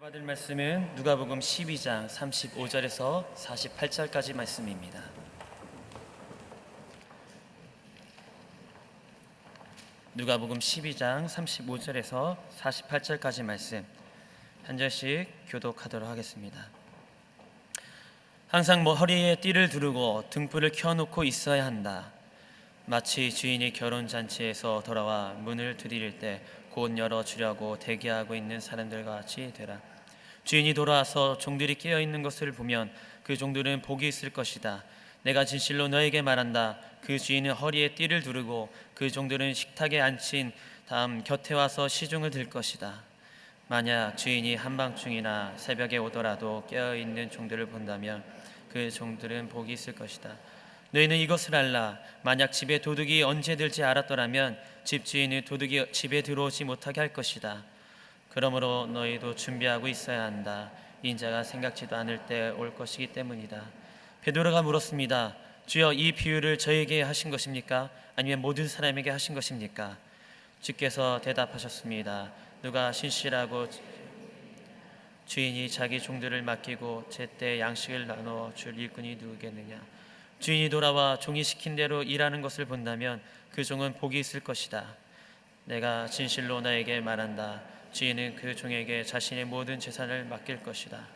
받을 말씀은 누가복음 12장 35절에서 48절까지 말씀입니다. 누가복음 12장 35절에서 48절까지 말씀 한 절씩 교독하도록 하겠습니다. 항상 허리에 띠를 두르고 등불을 켜놓고 있어야 한다. 마치 주인이 결혼잔치에서 돌아와 문을 두드릴 때 곧 열어주려고 대기하고 있는 사람들과 같이 되라. 주인이 돌아와서 종들이 깨어있는 것을 보면 그 종들은 복이 있을 것이다. 내가 진실로 너에게 말한다. 그 주인은 허리에 띠를 두르고 그 종들은 식탁에 앉힌 다음 곁에 와서 시중을 들 것이다. 만약 주인이 한밤중이나 새벽에 오더라도 깨어있는 종들을 본다면 그 종들은 복이 있을 것이다. 너희는 이것을 알라. 만약 집에 도둑이 언제 들지 알았더라면 집주인은 도둑이 집에 들어오지 못하게 할 것이다. 그러므로 너희도 준비하고 있어야 한다. 인자가 생각지도 않을 때 올 것이기 때문이다. 베드로가 물었습니다. 주여, 이 비유를 저에게 하신 것입니까? 아니면 모든 사람에게 하신 것입니까? 주께서 대답하셨습니다. 누가 신실하고 주인이 자기 종들을 맡기고 제때 양식을 나눠 줄 일꾼이 누구겠느냐? 주인이 돌아와 종이 시킨 대로 일하는 것을 본다면 그 종은 복이 있을 것이다. 내가 진실로 너에게 말한다. 주인은 그 종에게 자신의 모든 재산을 맡길 것이다.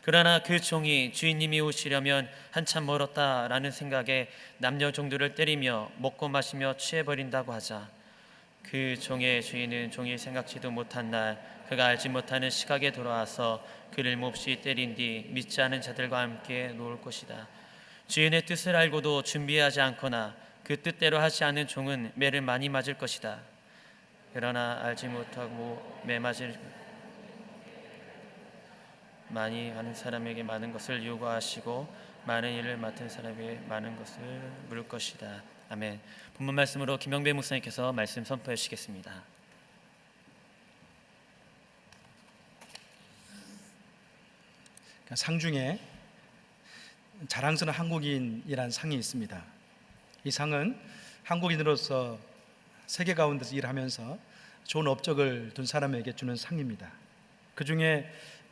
그러나 그 종이 주인님이 오시려면 한참 멀었다라는 생각에 남녀 종들을 때리며 먹고 마시며 취해버린다고 하자. 그 종의 주인은 종이 생각지도 못한 날 그가 알지 못하는 시각에 돌아와서 그를 몹시 때린 뒤 믿지 않은 자들과 함께 놓을 것이다. 주인의 뜻을 알고도 준비하지 않거나 그 뜻대로 하지 않은 종은 매를 많이 맞을 것이다. 그러나 알지 못하고 매 맞을 많이 하는 사람에게 많은 것을 요구하시고 많은 일을 맡은 사람에게 많은 것을 물을 것이다. 아멘. 본문 말씀으로 김영배 목사님께서 말씀 선포해 주시겠습니다. 상 중에 자랑스러운 한국인이라는 상이 있습니다. 이 상은 한국인으로서 세계 가운데서 일하면서 좋은 업적을 둔 사람에게 주는 상입니다. 그 중에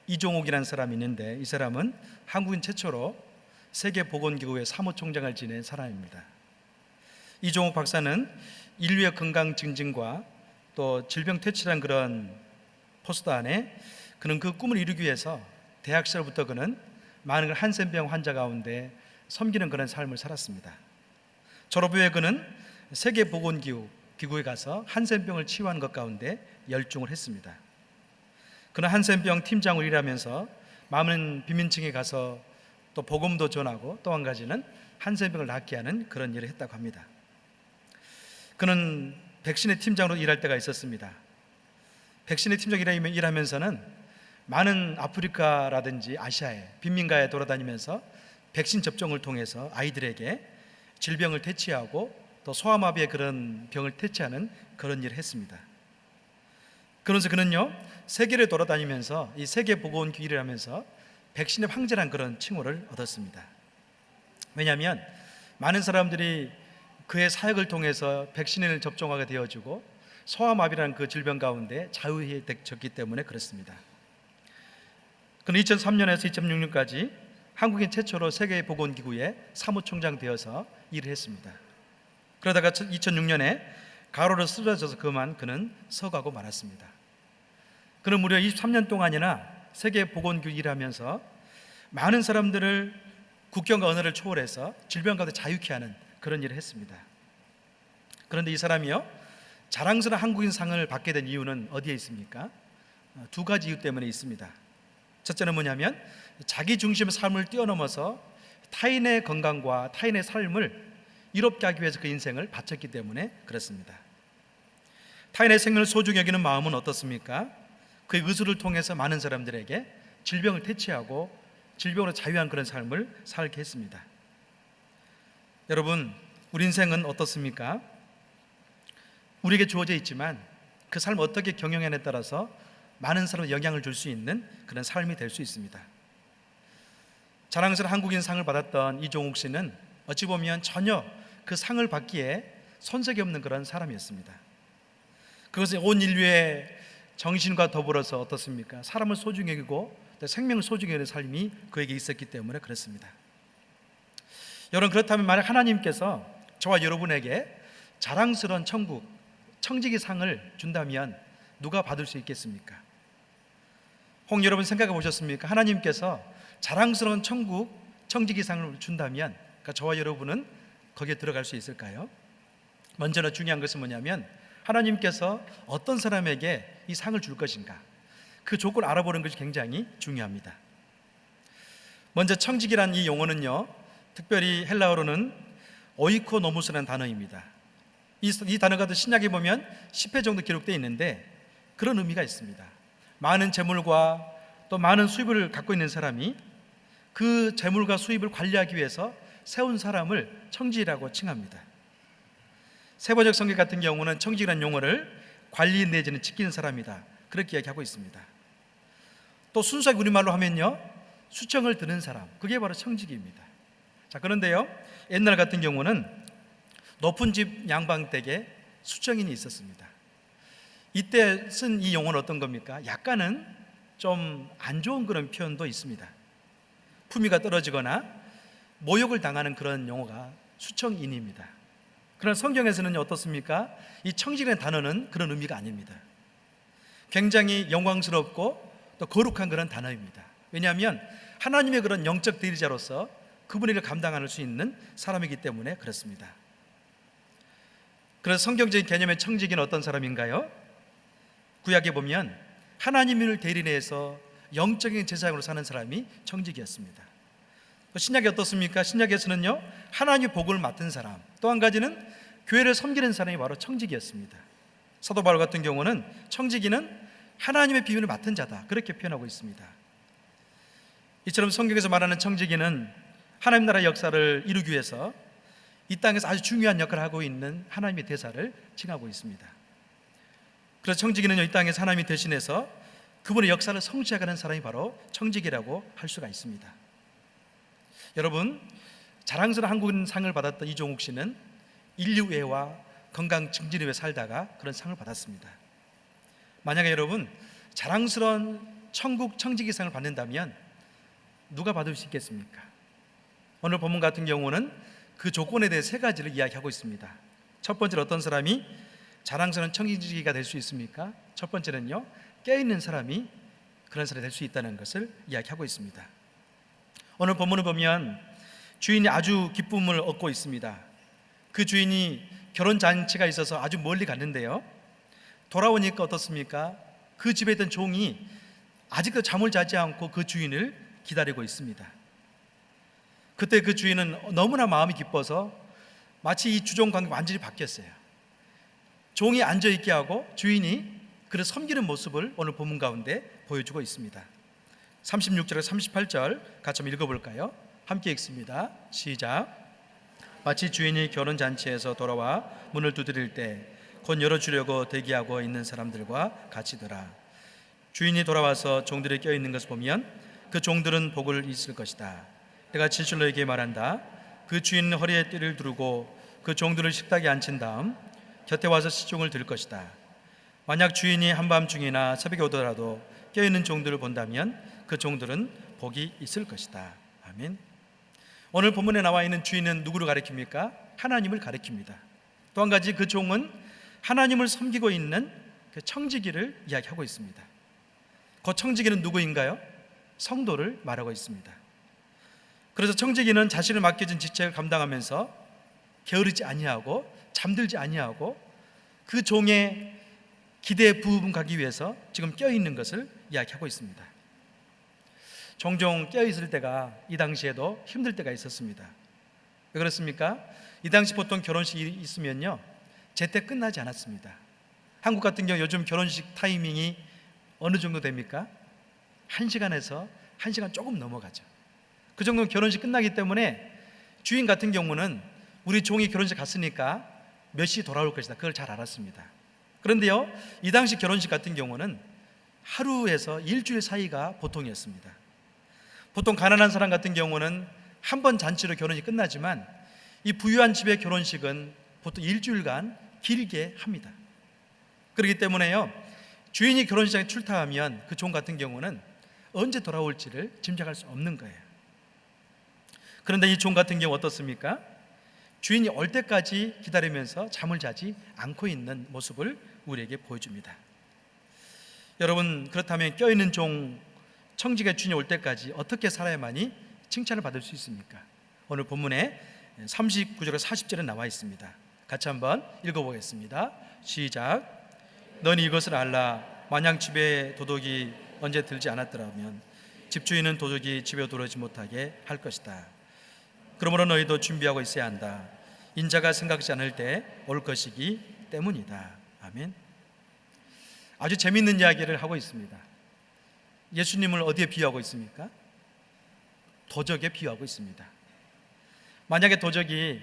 이종옥이라는 사람이 있는데 이 사람은 한국인 최초로 세계보건기구의 사무총장을 지낸 사람입니다. 이종옥 박사는 인류의 건강 증진과 또 질병 퇴치라는 그런 포스터 안에 그는 그 꿈을 이루기 위해서 대학 시절부터 그는 많은 한센병 환자 가운데 섬기는 그런 삶을 살았습니다. 졸업 후에 그는 세계보건기구에 가서 한센병을 치유하는 것 가운데 열중을 했습니다. 그는 한센병 팀장으로 일하면서 많은 빈민층에 가서 또 복음도 전하고 또 한 가지는 한센병을 낫게 하는 그런 일을 했다고 합니다. 그는 백신의 팀장으로 일할 때가 있었습니다. 백신의 팀장으로 일하면서는 많은 아프리카라든지 아시아의 빈민가에 돌아다니면서 백신 접종을 통해서 아이들에게 질병을 퇴치하고 또 소아마비의 그런 병을 퇴치하는 그런 일을 했습니다. 그러면서 그는요 세계를 돌아다니면서 이 세계보건기구 일을 하면서 백신의 황제라는 그런 칭호를 얻었습니다. 왜냐하면 많은 사람들이 그의 사역을 통해서 백신을 접종하게 되어지고 소아마비라는 그 질병 가운데 자유해졌기 때문에 그렇습니다. 그는 2003년에서 2006년까지 한국인 최초로 세계보건기구의 사무총장 되어서 일을 했습니다. 그러다가 2006년에 가로로 쓰러져서 그는 서가고 말았습니다. 그는 무려 23년 동안이나 세계보건기구 일하면서 많은 사람들을 국경과 언어를 초월해서 질병 가운데 자유케 하는 그런 일을 했습니다. 그런데 이 사람이요 자랑스러운 한국인 상을 받게 된 이유는 어디에 있습니까? 두 가지 이유 때문에 있습니다. 첫째는 뭐냐면 자기 중심의 삶을 뛰어넘어서 타인의 건강과 타인의 삶을 이롭게 하기 위해서 그 인생을 바쳤기 때문에 그렇습니다. 타인의 생명을 소중히 여기는 마음은 어떻습니까? 그의 의술을 통해서 많은 사람들에게 질병을 퇴치하고 질병으로 자유한 그런 삶을 살게 했습니다. 여러분, 우리 인생은 어떻습니까? 우리에게 주어져 있지만 그 삶을 어떻게 경영하느냐에 따라서 많은 사람에 영향을 줄 수 있는 그런 삶이 될 수 있습니다. 자랑스러운 한국인 상을 받았던 이종욱 씨는 어찌 보면 전혀 그 상을 받기에 손색이 없는 그런 사람이었습니다. 그것은 온 인류의 정신과 더불어서 어떻습니까? 사람을 소중히 여기고 또 생명을 소중히 여기는 삶이 그에게 있었기 때문에 그렇습니다. 여러분, 그렇다면 만약 하나님께서 저와 여러분에게 자랑스러운 천국, 청지기 상을 준다면 누가 받을 수 있겠습니까? 혹 여러분 생각해 보셨습니까? 하나님께서 자랑스러운 천국, 청지기 상을 준다면 그러니까 저와 여러분은 거기에 들어갈 수 있을까요? 먼저는 중요한 것은 뭐냐면 하나님께서 어떤 사람에게 이 상을 줄 것인가, 그 조건을 알아보는 것이 굉장히 중요합니다. 먼저 청지기란 이 용어는요, 특별히 헬라어로는 오이코노무스라는 단어입니다. 이 단어가 신약에 보면 10회 정도 기록되어 있는데 그런 의미가 있습니다. 많은 재물과 또 많은 수입을 갖고 있는 사람이 그 재물과 수입을 관리하기 위해서 세운 사람을 청지기라고 칭합니다. 세번역 성경 같은 경우는 청지기라는 용어를 관리 내지는 지키는 사람이다, 그렇게 이야기하고 있습니다. 또 순수하게 우리말로 하면요, 수청을 드는 사람, 그게 바로 청지기입니다. 자, 그런데요, 옛날 같은 경우는 높은 집 양방댁에 수청인이 있었습니다. 이때 쓴 이 용어는 어떤 겁니까? 약간은 좀 안 좋은 그런 표현도 있습니다. 품위가 떨어지거나 모욕을 당하는 그런 용어가 수청인입니다. 그러나 성경에서는 어떻습니까? 이 청지기라는 단어는 그런 의미가 아닙니다. 굉장히 영광스럽고 또 거룩한 그런 단어입니다. 왜냐하면 하나님의 그런 영적 대리자로서 그분의 일을 감당할 수 있는 사람이기 때문에 그렇습니다. 그래서 성경적인 개념의 청지기는 어떤 사람인가요? 구약에 보면 하나님을 대리내에서 영적인 제사장으로 사는 사람이 청지기였습니다. 신약이 어떻습니까? 신약에서는요, 하나님의 복을 맡은 사람, 또 한 가지는 교회를 섬기는 사람이 바로 청지기였습니다. 사도 바울 같은 경우는 청지기는 하나님의 비밀을 맡은 자다, 그렇게 표현하고 있습니다. 이처럼 성경에서 말하는 청지기는 하나님 나라의 역사를 이루기 위해서 이 땅에서 아주 중요한 역할을 하고 있는 하나님의 대사를 칭하고 있습니다. 그래서 청지기는요, 이 땅에서 하나님이 대신해서 그분의 역사를 성취하는 사람이 바로 청지기라고 할 수가 있습니다. 여러분, 자랑스러운 한국인상을 받았던 이종욱 씨는 인류애와 건강 증진을 위해 살다가 그런 상을 받았습니다. 만약에 여러분 자랑스러운 천국 청지기상을 받는다면 누가 받을 수 있겠습니까? 오늘 본문 같은 경우는 그 조건에 대해 세 가지를 이야기하고 있습니다. 첫 번째로 어떤 사람이 자랑스러운 청지기가 될 수 있습니까? 첫 번째는요, 깨어있는 사람이 그런 사람이 될 수 있다는 것을 이야기하고 있습니다. 오늘 본문을 보면 주인이 아주 기쁨을 얻고 있습니다. 그 주인이 결혼잔치가 있어서 아주 멀리 갔는데요, 돌아오니까 어떻습니까? 그 집에 있던 종이 아직도 잠을 자지 않고 그 주인을 기다리고 있습니다. 그때 그 주인은 너무나 마음이 기뻐서 마치 이 주종 관계가 완전히 바뀌었어요. 종이 앉아있게 하고 주인이 그를 섬기는 모습을 오늘 본문 가운데 보여주고 있습니다. 36절에서 38절 같이 한번 읽어볼까요? 함께 읽습니다. 시작. 마치 주인이 결혼잔치에서 돌아와 문을 두드릴 때 곧 열어주려고 대기하고 있는 사람들과 같이더라. 주인이 돌아와서 종들이 껴있는 것을 보면 그 종들은 복을 있을 것이다. 내가 진실로 너에게 말한다. 그 주인은 허리에 띠를 두르고 그 종들을 식탁에 앉힌 다음 곁에 와서 시중을 들 것이다. 만약 주인이 한밤중이나 새벽에 오더라도 껴있는 종들을 본다면 그 종들은 복이 있을 것이다. 아멘. 오늘 본문에 나와 있는 주인은 누구를 가리킵니까? 하나님을 가리킵니다. 또 한 가지, 그 종은 하나님을 섬기고 있는 그 청지기를 이야기하고 있습니다. 그 청지기는 누구인가요? 성도를 말하고 있습니다. 그래서 청지기는 자신을 맡겨진 직책을 감당하면서 게으르지 아니하고 잠들지 아니하고 그 종의 기대에 부응하기 위해서 지금 껴있는 것을 이야기하고 있습니다. 종종 껴있을 때가 이 당시에도 힘들 때가 있었습니다. 왜 그렇습니까? 이 당시 보통 결혼식이 있으면요, 제때 끝나지 않았습니다. 한국 같은 경우 요즘 결혼식 타이밍이 어느 정도 됩니까? 1시간에서 1시간 조금 넘어가죠. 그 정도면 결혼식 끝나기 때문에 주인 같은 경우는 우리 종이 결혼식 갔으니까 몇 시 돌아올 것이다, 그걸 잘 알았습니다. 그런데요, 이 당시 결혼식 같은 경우는 하루에서 일주일 사이가 보통이었습니다. 보통 가난한 사람 같은 경우는 한 번 잔치로 결혼이 끝나지만 이 부유한 집의 결혼식은 보통 일주일간 길게 합니다. 그렇기 때문에요, 주인이 결혼식장에 출타하면 그 종 같은 경우는 언제 돌아올지를 짐작할 수 없는 거예요. 그런데 이 종 같은 경우 어떻습니까? 주인이 올 때까지 기다리면서 잠을 자지 않고 있는 모습을 우리에게 보여줍니다. 여러분, 그렇다면 껴있는 종 청지기의 주인이 올 때까지 어떻게 살아야만이 칭찬을 받을 수 있습니까? 오늘 본문에 39절과 40절에 나와 있습니다. 같이 한번 읽어보겠습니다. 시작. 너는 이것을 알라. 만약 집에 도둑이 언제 들지 않았더라면 집주인은 도둑이 집에 들어오지 못하게 할 것이다. 그러므로 너희도 준비하고 있어야 한다. 인자가 생각지 않을 때 올 것이기 때문이다. 아멘. 아주 재미있는 이야기를 하고 있습니다. 예수님을 어디에 비유하고 있습니까? 도적에 비유하고 있습니다. 만약에 도적이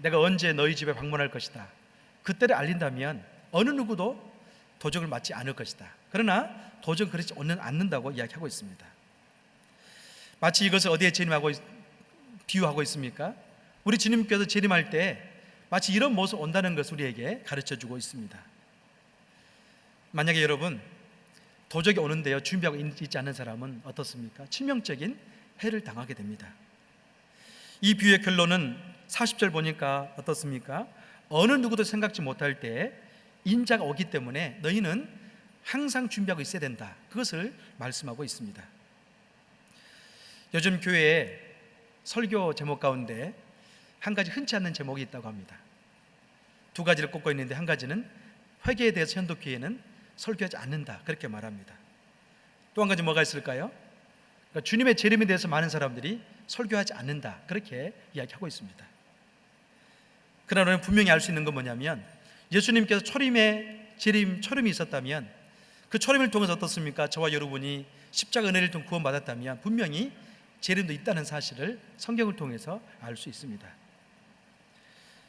내가 언제 너희 집에 방문할 것이다, 그때를 알린다면 어느 누구도 도적을 맞지 않을 것이다. 그러나 도적은 그렇지 않는다고 이야기하고 있습니다. 마치 이것을 어디에 비유하고 있습니까? 우리 주님께서 재림할 때 마치 이런 모습 온다는 것을 우리에게 가르쳐주고 있습니다. 만약에 여러분 도적이 오는데요 준비하고 있지 않은 사람은 어떻습니까? 치명적인 해를 당하게 됩니다. 이 비유의 결론은 40절 보니까 어떻습니까? 어느 누구도 생각지 못할 때 인자가 오기 때문에 너희는 항상 준비하고 있어야 된다. 그것을 말씀하고 있습니다. 요즘 교회에 설교 제목 가운데 한 가지 흔치 않는 제목이 있다고 합니다. 두 가지를 꼽고 있는데 한 가지는 회개에 대해서 현도교회는 설교하지 않는다, 그렇게 말합니다. 또 한 가지 뭐가 있을까요? 그러니까 주님의 재림에 대해서 많은 사람들이 설교하지 않는다, 그렇게 이야기하고 있습니다. 그러나 우리는 분명히 알 수 있는 건 뭐냐면 예수님께서 초림이 있었다면 그 초림을 통해서 어떻습니까? 저와 여러분이 십자가 은혜를 통해 구원받았다면 분명히 재림도 있다는 사실을 성경을 통해서 알 수 있습니다.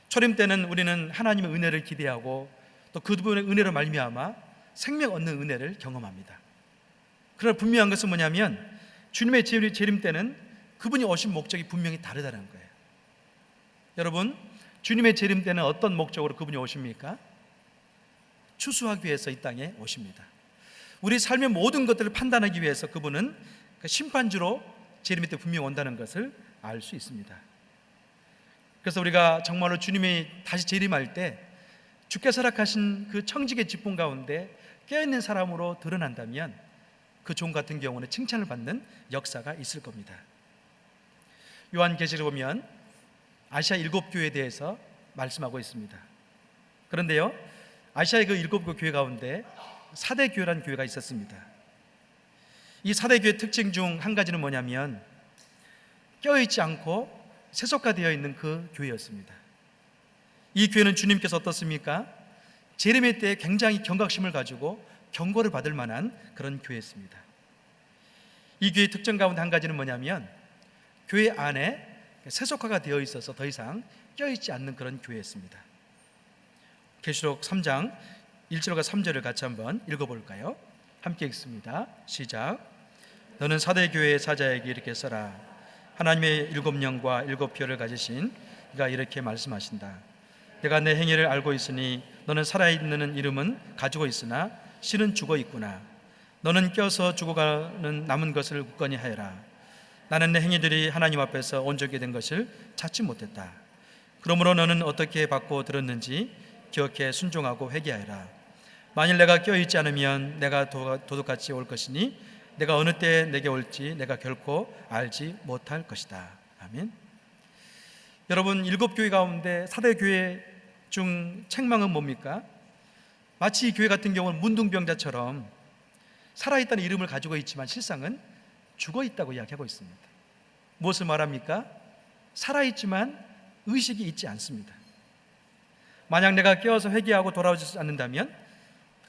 초림 때는 우리는 하나님의 은혜를 기대하고 또 그분의 은혜로 말미암아 생명 얻는 은혜를 경험합니다. 그러나 분명한 것은 뭐냐면 주님의 재림 때는 그분이 오신 목적이 분명히 다르다는 거예요. 여러분, 주님의 재림 때는 어떤 목적으로 그분이 오십니까? 추수하기 위해서 이 땅에 오십니다. 우리 삶의 모든 것들을 판단하기 위해서 그분은 심판주로 재림의 때 분명히 온다는 것을 알 수 있습니다. 그래서 우리가 정말로 주님이 다시 재림할 때 주께서 허락하신 그 청지기의 직분 가운데 깨어있는 사람으로 드러난다면 그 종 같은 경우는 칭찬을 받는 역사가 있을 겁니다. 요한계시를 보면 아시아 7교회에 대해서 말씀하고 있습니다. 그런데요, 아시아의 그 7개 교회 가운데 사대교회라는 교회가 있었습니다. 이 사대교회의 특징 중 한 가지는 뭐냐면 껴있지 않고 세속화되어 있는 그 교회였습니다. 이 교회는 주님께서 어떻습니까? 재림의 때에 굉장히 경각심을 가지고 경고를 받을 만한 그런 교회였습니다. 이 교회의 특징 가운데 한 가지는 뭐냐면 교회 안에 세속화가 되어 있어서 더 이상 껴있지 않는 그런 교회였습니다. 계시록 3장 1절과 3절을 같이 한번 읽어볼까요? 함께 읽습니다. 시작. 너는 사대교회의 사자에게 이렇게 써라. 하나님의 7영과 7표를 가지신 이가 이렇게 말씀하신다. 내가 내 행위를 알고 있으니 너는 살아있는 이름은 가지고 있으나 실은 죽어 있구나. 너는 껴서 죽어가는 남은 것을 굳건히 하여라. 나는 내 행위들이 하나님 앞에서 온전히 된 것을 찾지 못했다. 그러므로 너는 어떻게 받고 들었는지 기억해 순종하고 회개하여라. 만일 내가 껴있지 않으면 내가 도둑같이 올 것이니 내가 어느 때 내게 올지 내가 결코 알지 못할 것이다. 아멘. 여러분, 7교회 가운데 사대교회 중 책망은 뭡니까? 마치 이 교회 같은 경우는 문둥병자처럼 살아있다는 이름을 가지고 있지만 실상은 죽어있다고 이야기하고 있습니다. 무엇을 말합니까? 살아있지만 의식이 있지 않습니다. 만약 내가 깨어서 회개하고 돌아오지 않는다면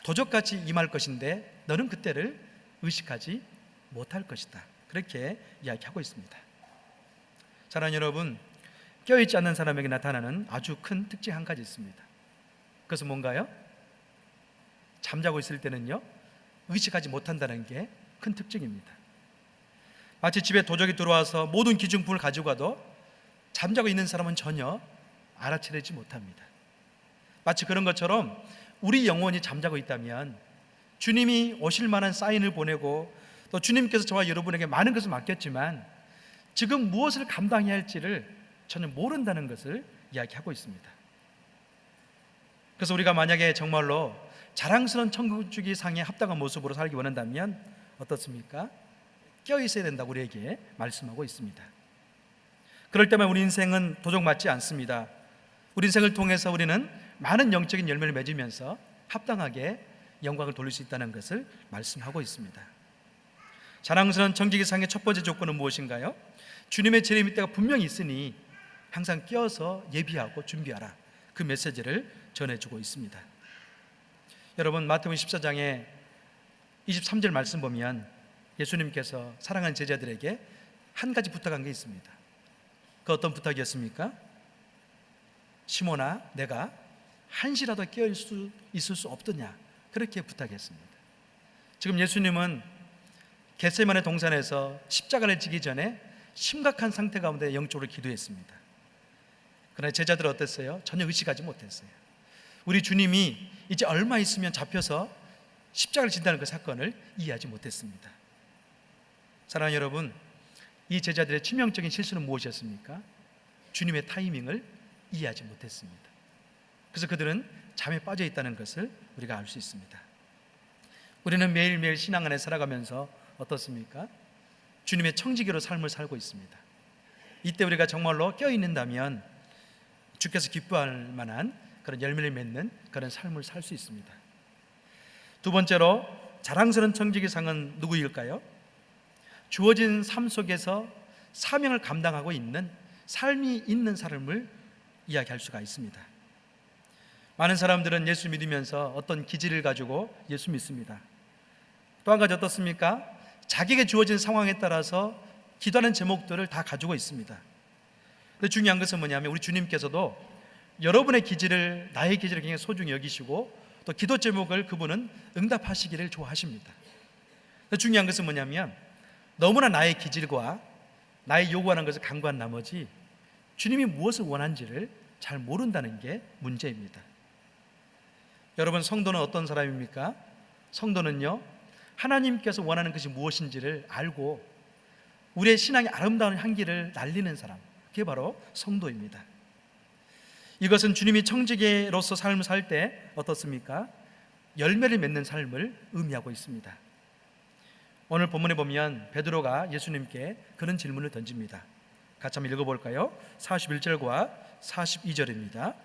도적같이 임할 것인데 너는 그때를 의식하지 못할 것이다. 그렇게 이야기하고 있습니다. 사랑하는 여러분, 껴있지 않는 사람에게 나타나는 아주 큰 특징 한 가지 있습니다. 그것은 뭔가요? 잠자고 있을 때는요 의식하지 못한다는 게 큰 특징입니다. 마치 집에 도적이 들어와서 모든 기중품을 가지고 가도 잠자고 있는 사람은 전혀 알아채리지 못합니다. 마치 그런 것처럼 우리 영혼이 잠자고 있다면 주님이 오실 만한 사인을 보내고 또 주님께서 저와 여러분에게 많은 것을 맡겼지만 지금 무엇을 감당해야 할지를 전혀 모른다는 것을 이야기하고 있습니다. 그래서 우리가 만약에 정말로 자랑스러운 천국 주기 상에 합당한 모습으로 살기 원한다면 어떻습니까? 껴 있어야 된다고 우리에게 말씀하고 있습니다. 그럴 때만 우리 인생은 도적 맞지 않습니다. 우리 인생을 통해서 우리는 많은 영적인 열매를 맺으면서 합당하게 영광을 돌릴 수 있다는 것을 말씀하고 있습니다. 자랑스러운 정직의상의 첫 번째 조건은 무엇인가요? 주님의 재림의 때가 분명히 있으니 항상 끼어서 예비하고 준비하라, 그 메시지를 전해주고 있습니다. 여러분, 마태복음 14장에 23절 말씀 보면 예수님께서 사랑하는 제자들에게 한 가지 부탁한 게 있습니다. 그 어떤 부탁이었습니까? 시몬아, 내가 한시라도 깨어 있을 수 없더냐, 그렇게 부탁했습니다. 지금 예수님은 겟세마네 동산에서 십자가를 지기 전에 심각한 상태 가운데 영적으로 기도했습니다. 그러나 제자들은 어땠어요? 전혀 의식하지 못했어요. 우리 주님이 이제 얼마 있으면 잡혀서 십자가를 진다는 그 사건을 이해하지 못했습니다. 사랑하는 여러분, 이 제자들의 치명적인 실수는 무엇이었습니까? 주님의 타이밍을 이해하지 못했습니다. 그래서 그들은 잠에 빠져 있다는 것을 우리가 알 수 있습니다. 우리는 매일매일 신앙 안에 살아가면서 어떻습니까? 주님의 청지기로 삶을 살고 있습니다. 이때 우리가 정말로 껴있는다면 주께서 기뻐할 만한 그런 열매를 맺는 그런 삶을 살 수 있습니다. 두 번째로 자랑스러운 청지기상은 누구일까요? 주어진 삶 속에서 사명을 감당하고 있는 삶이 있는 사람을 이야기할 수가 있습니다. 많은 사람들은 예수 믿으면서 어떤 기질을 가지고 예수 믿습니다. 또 한 가지 어떻습니까? 자기에게 주어진 상황에 따라서 기도하는 제목들을 다 가지고 있습니다. 근데 중요한 것은 뭐냐면 우리 주님께서도 여러분의 기질을, 나의 기질을 굉장히 소중히 여기시고 또 기도 제목을 그분은 응답하시기를 좋아하십니다. 근데 중요한 것은 뭐냐면 너무나 나의 기질과 나의 요구하는 것을 간과한 나머지 주님이 무엇을 원하는지를 잘 모른다는 게 문제입니다. 여러분, 성도는 어떤 사람입니까? 성도는요, 하나님께서 원하는 것이 무엇인지를 알고 우리의 신앙의 아름다운 향기를 날리는 사람, 그게 바로 성도입니다. 이것은 주님이 청지기로서 삶을 살 때 어떻습니까? 열매를 맺는 삶을 의미하고 있습니다. 오늘 본문에 보면 베드로가 예수님께 그런 질문을 던집니다. 같이 한번 읽어볼까요? 41절과 42절입니다.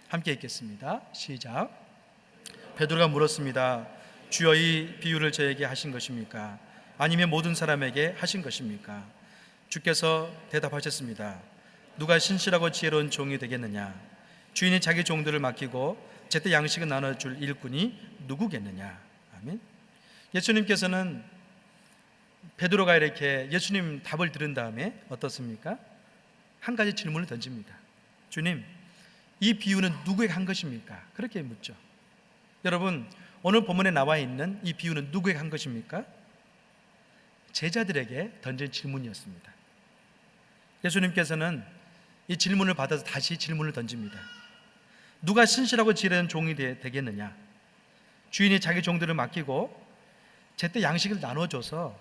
함께 읽겠습니다. 시작. 베드로가 물었습니다. 주여, 이 비유를 저에게 하신 것입니까? 아니면 모든 사람에게 하신 것입니까? 주께서 대답하셨습니다. 누가 신실하고 지혜로운 종이 되겠느냐? 주인이 자기 종들을 맡기고 제때 양식을 나눠줄 일꾼이 누구겠느냐? 아멘. 예수님께서는 베드로가 이렇게 예수님 답을 들은 다음에 어떻습니까? 한 가지 질문을 던집니다. 주님, 이 비유는 누구에게 한 것입니까? 그렇게 묻죠. 여러분, 오늘 본문에 나와 있는 이 비유는 누구에게 한 것입니까? 제자들에게 던진 질문이었습니다. 예수님께서는 이 질문을 받아서 다시 질문을 던집니다. 누가 신실하고 지혜로운 종이 되겠느냐? 주인이 자기 종들을 맡기고 제때 양식을 나눠줘서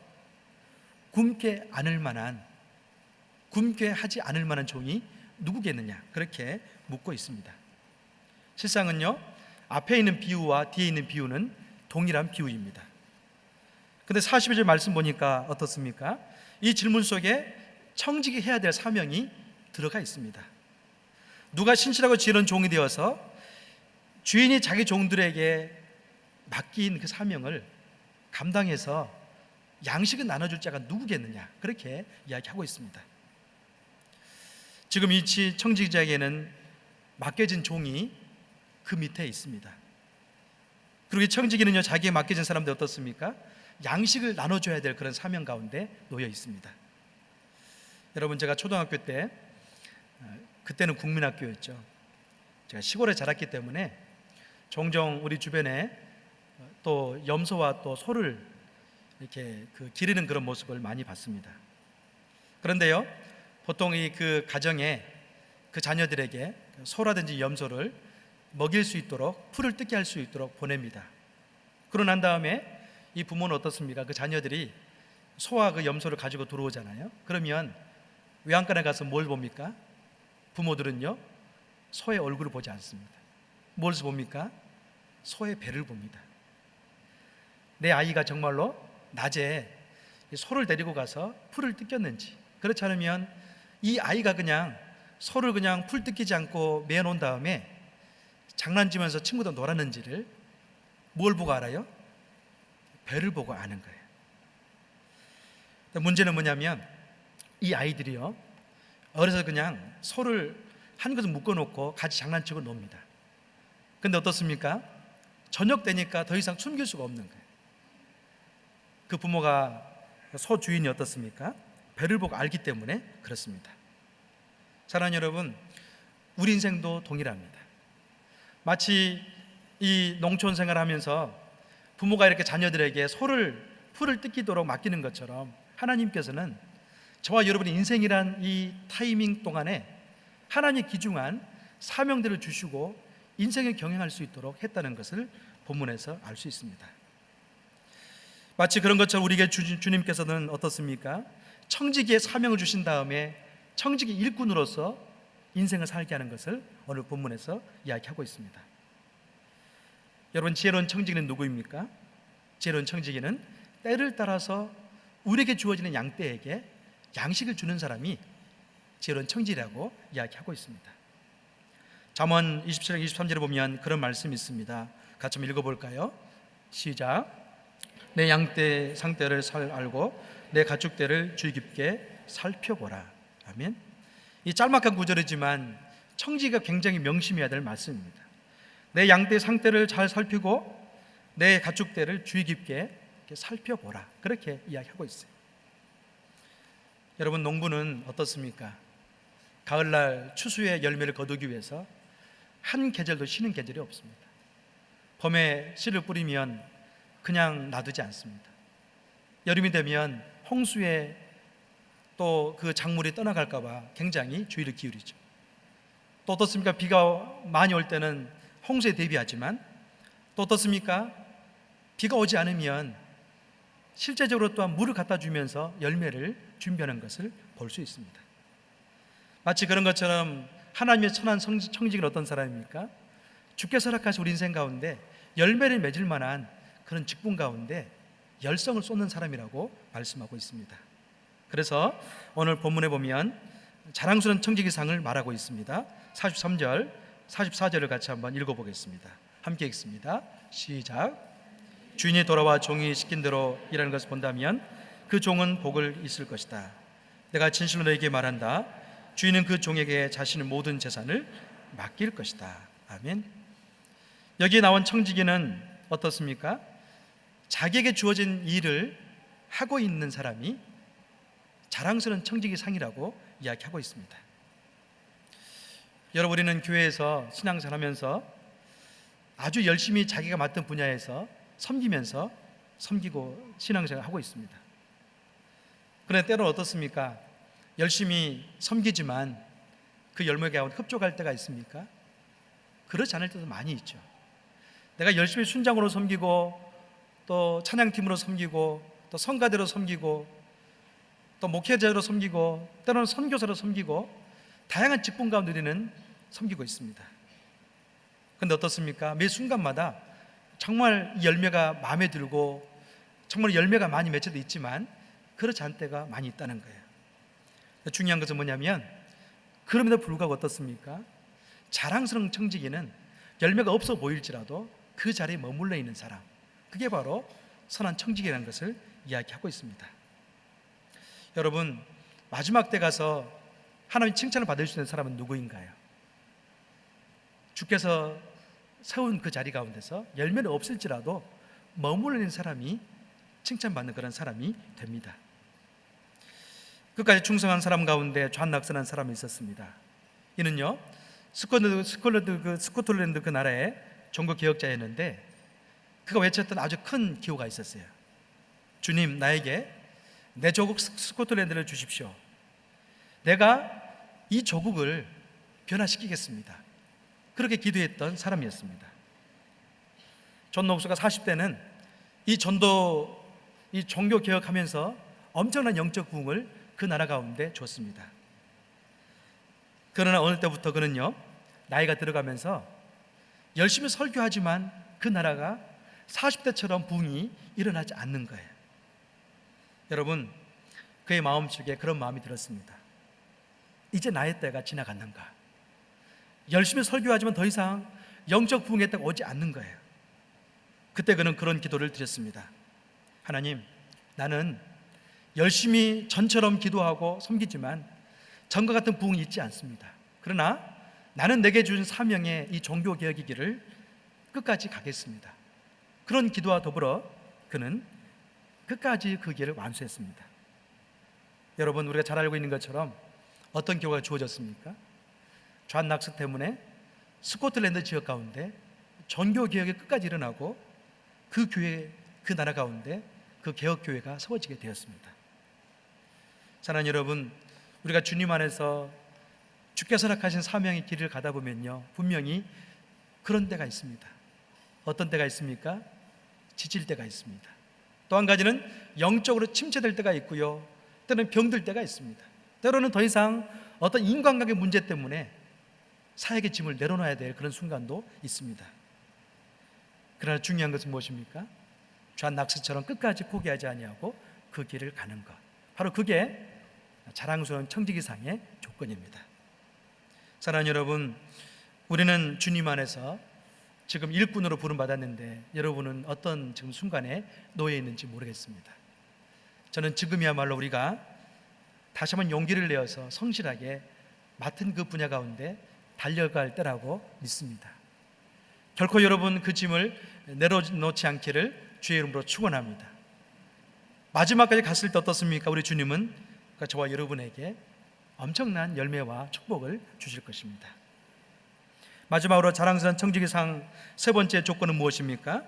굶게 하지 않을 만한 종이 누구겠느냐? 그렇게 묻고 있습니다. 실상은요, 앞에 있는 비유와 뒤에 있는 비유는 동일한 비유입니다. 근데 42절 말씀 보니까 어떻습니까? 이 질문 속에 청지기 해야 될 사명이 들어가 있습니다. 누가 신실하고 지혜로운 종이 되어서 주인이 자기 종들에게 맡긴 그 사명을 감당해서 양식을 나눠줄 자가 누구겠느냐? 그렇게 이야기하고 있습니다. 지금 이 청지기자에게는 맡겨진 종이 그 밑에 있습니다. 그리고 이 청지기는요, 자기에 맡겨진 사람들 어떻습니까? 양식을 나눠줘야 될 그런 사명 가운데 놓여 있습니다. 여러분, 제가 초등학교 때, 그때는 국민학교였죠. 제가 시골에 자랐기 때문에 종종 우리 주변에 또 염소와 또 소를 이렇게 기르는 그런 모습을 많이 봤습니다. 그런데요, 보통 그 가정에 그 자녀들에게 소라든지 염소를 먹일 수 있도록, 풀을 뜯게 할 수 있도록 보냅니다. 그러고 난 다음에 이 부모는 어떻습니까? 그 자녀들이 소와 그 염소를 가지고 들어오잖아요. 그러면 외양간에 가서 뭘 봅니까? 부모들은요, 소의 얼굴을 보지 않습니다. 뭘 봅니까? 소의 배를 봅니다. 내 아이가 정말로 낮에 소를 데리고 가서 풀을 뜯겼는지, 그렇지 않으면 이 아이가 그냥 소를 그냥 풀 뜯기지 않고 매놓은 다음에 장난치면서 친구들 놀았는지를 뭘 보고 알아요? 배를 보고 아는 거예요. 문제는 뭐냐면 이 아이들이요, 어려서 그냥 소를 한 곳에 묶어놓고 같이 장난치고 놉니다. 근데 어떻습니까? 저녁 되니까 더 이상 숨길 수가 없는 거예요. 그 부모가 소 주인이 어떻습니까? 배를 보고 알기 때문에 그렇습니다. 사랑하는 여러분, 우리 인생도 동일합니다. 마치 이 농촌 생활하면서 부모가 이렇게 자녀들에게 풀을 뜯기도록 맡기는 것처럼 하나님께서는 저와 여러분의 인생이란 이 타이밍 동안에 하나님의 귀중한 사명들을 주시고 인생을 경영할 수 있도록 했다는 것을 본문에서 알 수 있습니다. 마치 그런 것처럼 우리에게 주님께서는 어떻습니까? 청지기의 사명을 주신 다음에 청지기 일꾼으로서 인생을 살게 하는 것을 오늘 본문에서 이야기하고 있습니다. 여러분, 지혜로운 청지기는 누구입니까? 지혜로운 청지기는 때를 따라서 우리에게 주어지는 양떼에게 양식을 주는 사람이 지혜로운 청지기라고 이야기하고 있습니다. 잠언 27장 23절에 보면 그런 말씀이 있습니다. 같이 한번 읽어볼까요? 시작. 내 양떼 상떼를 알고 내 가축떼를 주의 깊게 살펴보라. 아멘. 이 짤막한 구절이지만 청지기가 굉장히 명심해야 될 말씀입니다. 내 양떼 상떼를 잘 살피고 내 가축떼를 주의 깊게 살펴보라. 그렇게 이야기하고 있어요. 여러분, 농부는 어떻습니까? 가을날 추수의 열매를 거두기 위해서 한 계절도 쉬는 계절이 없습니다. 봄에 씨를 뿌리면 그냥 놔두지 않습니다. 여름이 되면 홍수에 또 그 작물이 떠나갈까 봐 굉장히 주의를 기울이죠. 또 어떻습니까? 비가 많이 올 때는 홍수에 대비하지만 또 어떻습니까? 비가 오지 않으면 실제적으로 또한 물을 갖다 주면서 열매를 준비하는 것을 볼 수 있습니다. 마치 그런 것처럼 하나님의 천한 청지기는 어떤 사람입니까? 주께서 허락하신 우리 인생 가운데 열매를 맺을 만한 그런 직분 가운데 열성을 쏟는 사람이라고 말씀하고 있습니다. 그래서 오늘 본문에 보면 자랑스러운 청지기상을 말하고 있습니다. 43절, 44절을 같이 한번 읽어보겠습니다. 함께 읽습니다. 시작. 주인이 돌아와 종이 시킨 대로 일하는 것을 본다면 그 종은 복을 있을 것이다. 내가 진실로 너에게 말한다. 주인은 그 종에게 자신의 모든 재산을 맡길 것이다. 아멘. 여기에 나온 청지기는 어떻습니까? 자기에게 주어진 일을 하고 있는 사람이 자랑스러운 청지기상이라고 이야기하고 있습니다. 여러분, 우리는 교회에서 신앙생활하면서 아주 열심히 자기가 맡은 분야에서 섬기고 신앙생활을 하고 있습니다. 그런데 때로는 어떻습니까? 열심히 섬기지만 그 열매가 흡족할 때가 있습니까? 그렇지 않을 때도 많이 있죠. 내가 열심히 순장으로 섬기고 또 찬양팀으로 섬기고 또 성가대로 섬기고 또 목회자로 섬기고 때로는 선교사로 섬기고 다양한 직분 가운데 우리는 섬기고 있습니다. 그런데 어떻습니까? 매 순간마다 정말 이 열매가 마음에 들고 정말 열매가 많이 맺혀도 있지만 그렇지 않은 때가 많이 있다는 거예요. 중요한 것은 뭐냐면 그럼에도 불구하고 어떻습니까? 자랑스러운 청지기는 열매가 없어 보일지라도 그 자리에 머물러 있는 사람, 그게 바로 선한 청지기라는 것을 이야기하고 있습니다. 여러분, 마지막 때 가서 하나님 칭찬을 받을 수 있는 사람은 누구인가요? 주께서 세운 그 자리 가운데서 열매는 없을지라도 머물러 있는 사람이 칭찬받는 그런 사람이 됩니다. 끝까지 충성한 사람 가운데 존낙선한 사람이 있었습니다. 이는요, 스코틀랜드 그 나라의 종교 개혁자였는데 그가 외쳤던 아주 큰 기호가 있었어요. 주님, 나에게 내 조국 스코틀랜드를 주십시오. 내가 이 조국을 변화시키겠습니다. 그렇게 기도했던 사람이었습니다. 존 녹스가 40대는 이 전도, 이 종교 개혁하면서 엄청난 영적 부흥을 그 나라 가운데 줬습니다. 그러나 어느 때부터 그는요, 나이가 들어가면서 열심히 설교하지만 그 나라가 40대처럼 부흥이 일어나지 않는 거예요. 여러분, 그의 마음속에 그런 마음이 들었습니다. 이제 나의 때가 지나갔는가? 열심히 설교하지만 더 이상 영적 부흥의 때가 오지 않는 거예요. 그때 그는 그런 기도를 드렸습니다. 하나님, 나는 열심히 전처럼 기도하고 섬기지만 전과 같은 부흥이 있지 않습니다. 그러나 나는 내게 준 사명의 이 종교개혁의 길을 끝까지 가겠습니다. 그런 기도와 더불어 그는 끝까지 그 길을 완수했습니다. 여러분, 우리가 잘 알고 있는 것처럼 어떤 결과가 주어졌습니까? 존 낙스 때문에 스코틀랜드 지역 가운데 종교개혁이 끝까지 일어나고 그 교회, 그 나라 가운데 그 개혁교회가 세워지게 되었습니다. 사랑하는 여러분, 우리가 주님 안에서 주께서 허락하신 사명의 길을 가다 보면요, 분명히 그런 때가 있습니다. 어떤 때가 있습니까? 지칠 때가 있습니다. 또 한 가지는 영적으로 침체될 때가 있고요, 때로는 병들 때가 있습니다. 때로는 더 이상 어떤 인간관계 문제 때문에 사역의 짐을 내려놔야 될 그런 순간도 있습니다. 그러나 중요한 것은 무엇입니까? 존 낙스처럼 끝까지 포기하지 아니하고 그 길을 가는 것, 바로 그게 자랑스러운 청지기상의 조건입니다. 사랑하는 여러분, 우리는 주님 안에서 지금 일꾼으로 부름받았는데 여러분은 어떤 지금 순간에 놓여 있는지 모르겠습니다. 저는 지금이야말로 우리가 다시 한번 용기를 내어서 성실하게 맡은 그 분야 가운데 달려갈 때라고 믿습니다. 결코 여러분 그 짐을 내려놓지 않기를 주의 이름으로 축원합니다. 마지막까지 갔을 때 어떻습니까? 우리 주님은 저와 여러분에게 엄청난 열매와 축복을 주실 것입니다. 마지막으로 자랑스러운 청지기상 세 번째 조건은 무엇입니까?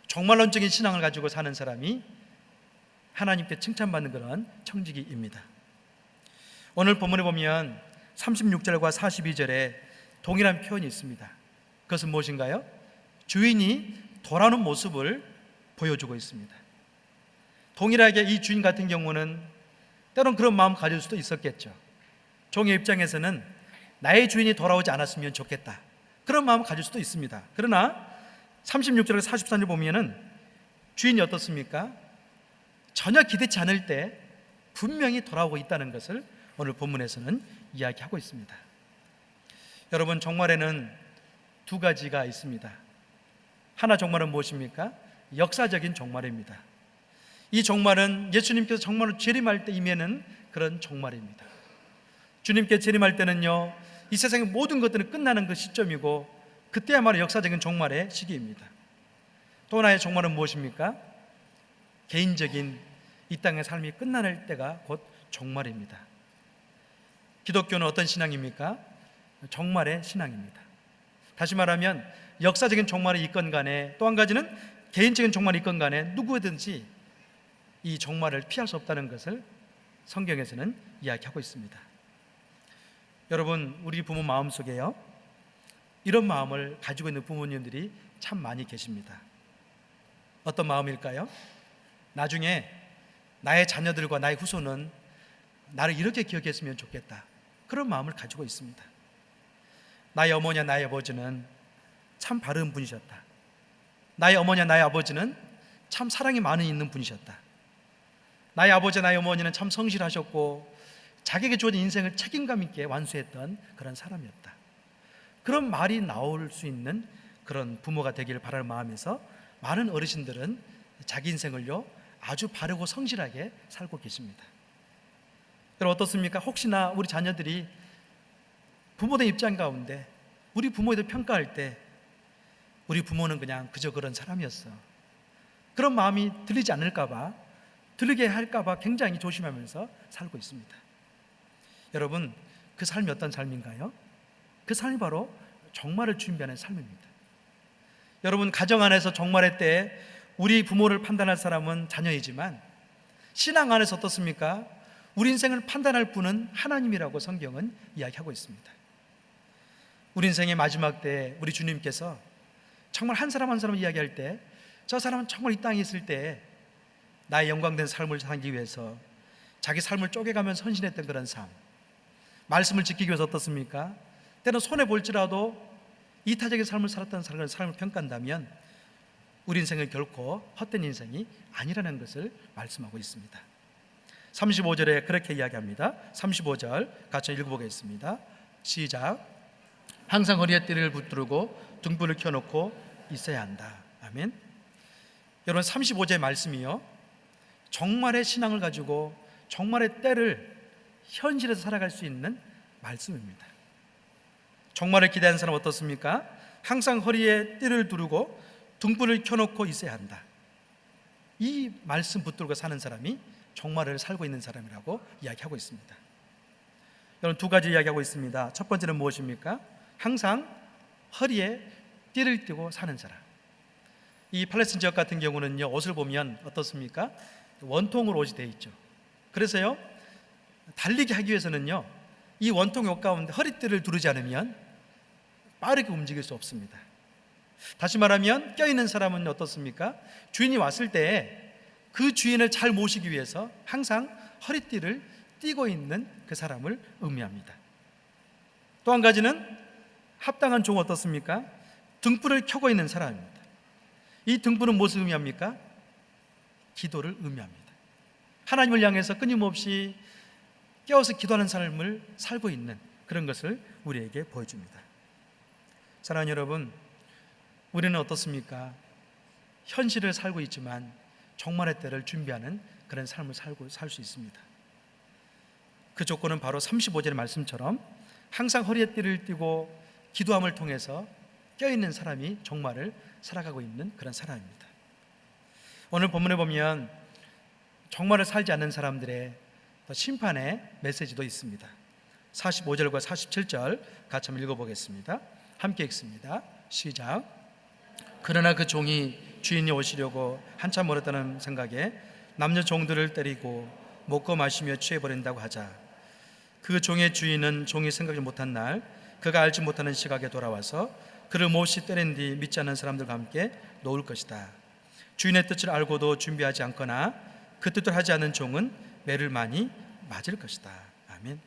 종말론적인 신앙을 가지고 사는 사람이 하나님께 칭찬받는 그런 청지기입니다. 오늘 본문에 보면 36절과 42절에 동일한 표현이 있습니다. 그것은 무엇인가요? 주인이 돌아오는 모습을 보여주고 있습니다. 동일하게 이 주인 같은 경우는 때론 그런 마음 가질 수도 있었겠죠. 종의 입장에서는 나의 주인이 돌아오지 않았으면 좋겠다, 그런 마음 가질 수도 있습니다. 그러나 36절에서 43절 보면은 주인이 어떻습니까? 전혀 기대치 않을 때 분명히 돌아오고 있다는 것을 오늘 본문에서는 이야기하고 있습니다. 여러분, 종말에는 두 가지가 있습니다. 하나 종말은 무엇입니까? 역사적인 종말입니다. 이 종말은 예수님께서 정말로 재림할 때 임하는 그런 종말입니다. 주님께 재림할 때는요, 이 세상의 모든 것들은 끝나는 그 시점이고 그때야말로 역사적인 종말의 시기입니다. 또 하나의 종말은 무엇입니까? 개인적인 이 땅의 삶이 끝나는 때가 곧 종말입니다. 기독교는 어떤 신앙입니까? 종말의 신앙입니다. 다시 말하면 역사적인 종말이 있건 간에 또 한 가지는 개인적인 종말이 있건 간에 누구든지 이 종말을 피할 수 없다는 것을 성경에서는 이야기하고 있습니다. 여러분, 우리 부모 마음속에요, 이런 마음을 가지고 있는 부모님들이 참 많이 계십니다. 어떤 마음일까요? 나중에 나의 자녀들과 나의 후손은 나를 이렇게 기억했으면 좋겠다, 그런 마음을 가지고 있습니다. 나의 어머니와 나의 아버지는 참 바른 분이셨다. 나의 어머니와 나의 아버지는 참 사랑이 많이 있는 분이셨다. 나의 아버지와 나의 어머니는 참 성실하셨고 자기에게 주어진 인생을 책임감 있게 완수했던 그런 사람이었다. 그런 말이 나올 수 있는 그런 부모가 되기를 바라는 마음에서 많은 어르신들은 자기 인생을요 아주 바르고 성실하게 살고 계십니다. 여러분, 어떻습니까? 혹시나 우리 자녀들이 부모의 입장 가운데 우리 부모에 대해 평가할 때 우리 부모는 그냥 그저 그런 사람이었어, 그런 마음이 들리지 않을까 봐, 들리게 할까 봐 굉장히 조심하면서 살고 있습니다. 여러분, 그 삶이 어떤 삶인가요? 그 삶이 바로 종말을 준비하는 삶입니다. 여러분, 가정 안에서 종말의 때에 우리 부모를 판단할 사람은 자녀이지만 신앙 안에서 어떻습니까? 우리 인생을 판단할 분은 하나님이라고 성경은 이야기하고 있습니다. 우리 인생의 마지막 때에 우리 주님께서 정말 한 사람 한 사람 이야기할 때 저 사람은 정말 이 땅에 있을 때 나의 영광된 삶을 살기 위해서 자기 삶을 쪼개가면서 헌신했던 그런 삶, 말씀을 지키기 위해서 어떻습니까? 때는 손해볼지라도 이타적인 삶을 살았던 사람의 삶을 평가한다면 우리 인생은 결코 헛된 인생이 아니라는 것을 말씀하고 있습니다. 35절에 그렇게 이야기합니다. 35절 같이 읽어보겠습니다. 시작. 항상 허리에 띠를 붙들고 등불을 켜놓고 있어야 한다. 아멘. 여러분, 35절의 말씀이요, 정말의 신앙을 가지고 정말의 때를 현실에서 살아갈 수 있는 말씀입니다. 정말을 기대하는 사람 어떻습니까? 항상 허리에 띠를 두르고 등불을 켜놓고 있어야 한다. 이 말씀 붙들고 사는 사람이 정말을 살고 있는 사람이라고 이야기하고 있습니다. 여러분, 두 가지 이야기하고 있습니다. 첫 번째는 무엇입니까? 항상 허리에 띠를 띠고 사는 사람. 이 팔레스틴 지역 같은 경우는요, 옷을 보면 어떻습니까? 원통으로 옷이 되어 있죠. 그래서요, 달리기 하기 위해서는요, 이 원통 옷 가운데 허리띠를 두르지 않으면 빠르게 움직일 수 없습니다. 다시 말하면 껴있는 사람은 어떻습니까? 주인이 왔을 때 그 주인을 잘 모시기 위해서 항상 허리띠를 띠고 있는 그 사람을 의미합니다. 또 한 가지는 합당한 종 어떻습니까? 등불을 켜고 있는 사람입니다. 이 등불은 무엇을 의미합니까? 기도를 의미합니다. 하나님을 향해서 끊임없이 깨어서 기도하는 삶을 살고 있는 그런 것을 우리에게 보여줍니다. 사랑하는 여러분, 우리는 어떻습니까? 현실을 살고 있지만 정말의 때를 준비하는 그런 삶을 살 수 있습니다. 그 조건은 바로 35절의 말씀처럼 항상 허리에 띠를 띠고 기도함을 통해서 껴있는 사람이 정말을 살아가고 있는 그런 사람입니다. 오늘 본문에 보면 정말을 살지 않는 사람들의 심판의 메시지도 있습니다. 45절과 47절 같이 한번 읽어보겠습니다. 함께 읽습니다. 시작. 그러나 그 종이 주인이 오시려고 한참 멀었다는 생각에 남녀 종들을 때리고 먹고 마시며 취해버린다고 하자, 그 종의 주인은 종이 생각지 못한 날 그가 알지 못하는 시각에 돌아와서 그를 몹시 때린 뒤 믿지 않는 사람들과 함께 놓을 것이다. 주인의 뜻을 알고도 준비하지 않거나 그 뜻을 하지 않은 종은 매를 많이 맞을 것이다. 아멘.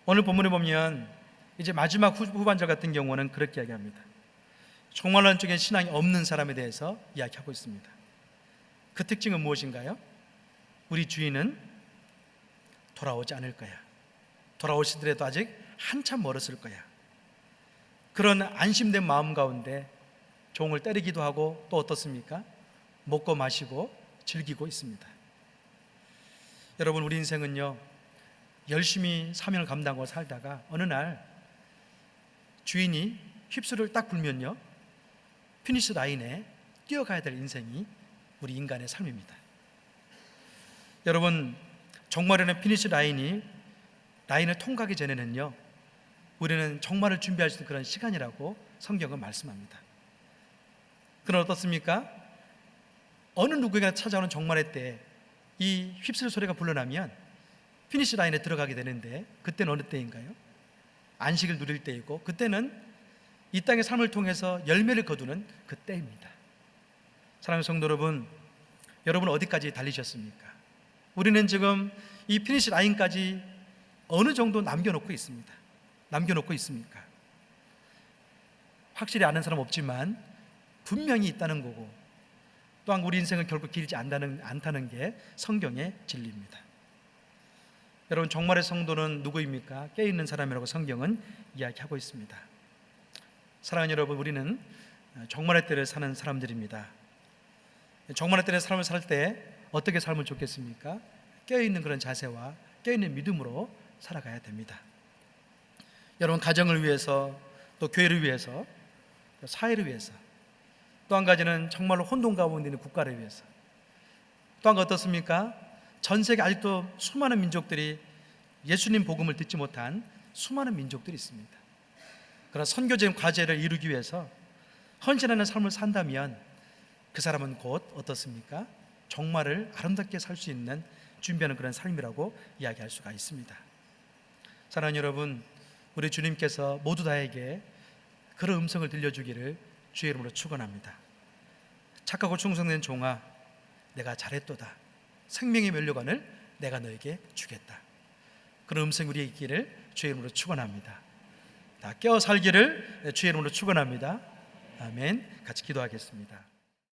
오늘 본문에 보면 이제 마지막 후반절 같은 경우는 그렇게 이야기합니다. 정말 한쪽에 신앙이 없는 사람에 대해서 이야기하고 있습니다. 그 특징은 무엇인가요? 우리 주인은 돌아오지 않을 거야. 돌아오시더라도 아직 한참 멀었을 거야. 그런 안심된 마음 가운데 종을 때리기도 하고 또 어떻습니까? 먹고 마시고 즐기고 있습니다. 여러분, 우리 인생은요, 열심히 사명을 감당하고 살다가 어느 날 주인이 휩쓸을 딱 불면요, 피니시 라인에 뛰어가야 될 인생이 우리 인간의 삶입니다. 여러분, 종말에는 피니시 라인을 통과하기 전에는요, 우리는 종말을 준비할 수 있는 그런 시간이라고 성경은 말씀합니다. 그럼 어떻습니까? 어느 누구에게나 찾아오는 종말의 때 이 휩쓸 소리가 불러나면 피니시 라인에 들어가게 되는데, 그때는 어느 때인가요? 안식을 누릴 때이고, 그때는 이 땅의 삶을 통해서 열매를 거두는 그 때입니다. 사랑하는 성도 여러분, 여러분 어디까지 달리셨습니까? 우리는 지금 이 피니시 라인까지 어느 정도 남겨놓고 있습니다. 남겨놓고 있습니까? 확실히 아는 사람 없지만 분명히 있다는 거고, 또한 우리 인생은 결국 길지 않다는 게 성경의 진리입니다. 여러분, 정말의 성도는 누구입니까? 깨어있는 사람이라고 성경은 이야기하고 있습니다. 사랑하는 여러분, 우리는 정말의 때를 사는 사람들입니다. 정말의 때를 삶을 살 때 어떻게 살면 좋겠습니까? 깨어있는 그런 자세와 깨어있는 믿음으로 살아가야 됩니다. 여러분, 가정을 위해서, 또 교회를 위해서, 또 사회를 위해서, 또 한 가지는 정말로 혼돈 가운데 있는 국가를 위해서, 또 한 가 어떻습니까? 전 세계 아직도 수많은 민족들이 예수님 복음을 듣지 못한 수많은 민족들이 있습니다. 그러나 선교적인 과제를 이루기 위해서 헌신하는 삶을 산다면 그 사람은 곧 어떻습니까? 정말을 아름답게 살 수 있는 준비하는 그런 삶이라고 이야기할 수가 있습니다. 사랑하는 여러분, 우리 주님께서 모두 다에게 그런 음성을 들려주기를 주의 이름으로 축원합니다. 착하고 충성된 종아, 내가 잘했도다. 생명의 면류관을 내가 너에게 주겠다. 그런 음성이 우리에게 있기를 주의 이름으로 축원합니다. 다 깨어 살기를 주의 이름으로 축원합니다. 아멘. 같이 기도하겠습니다.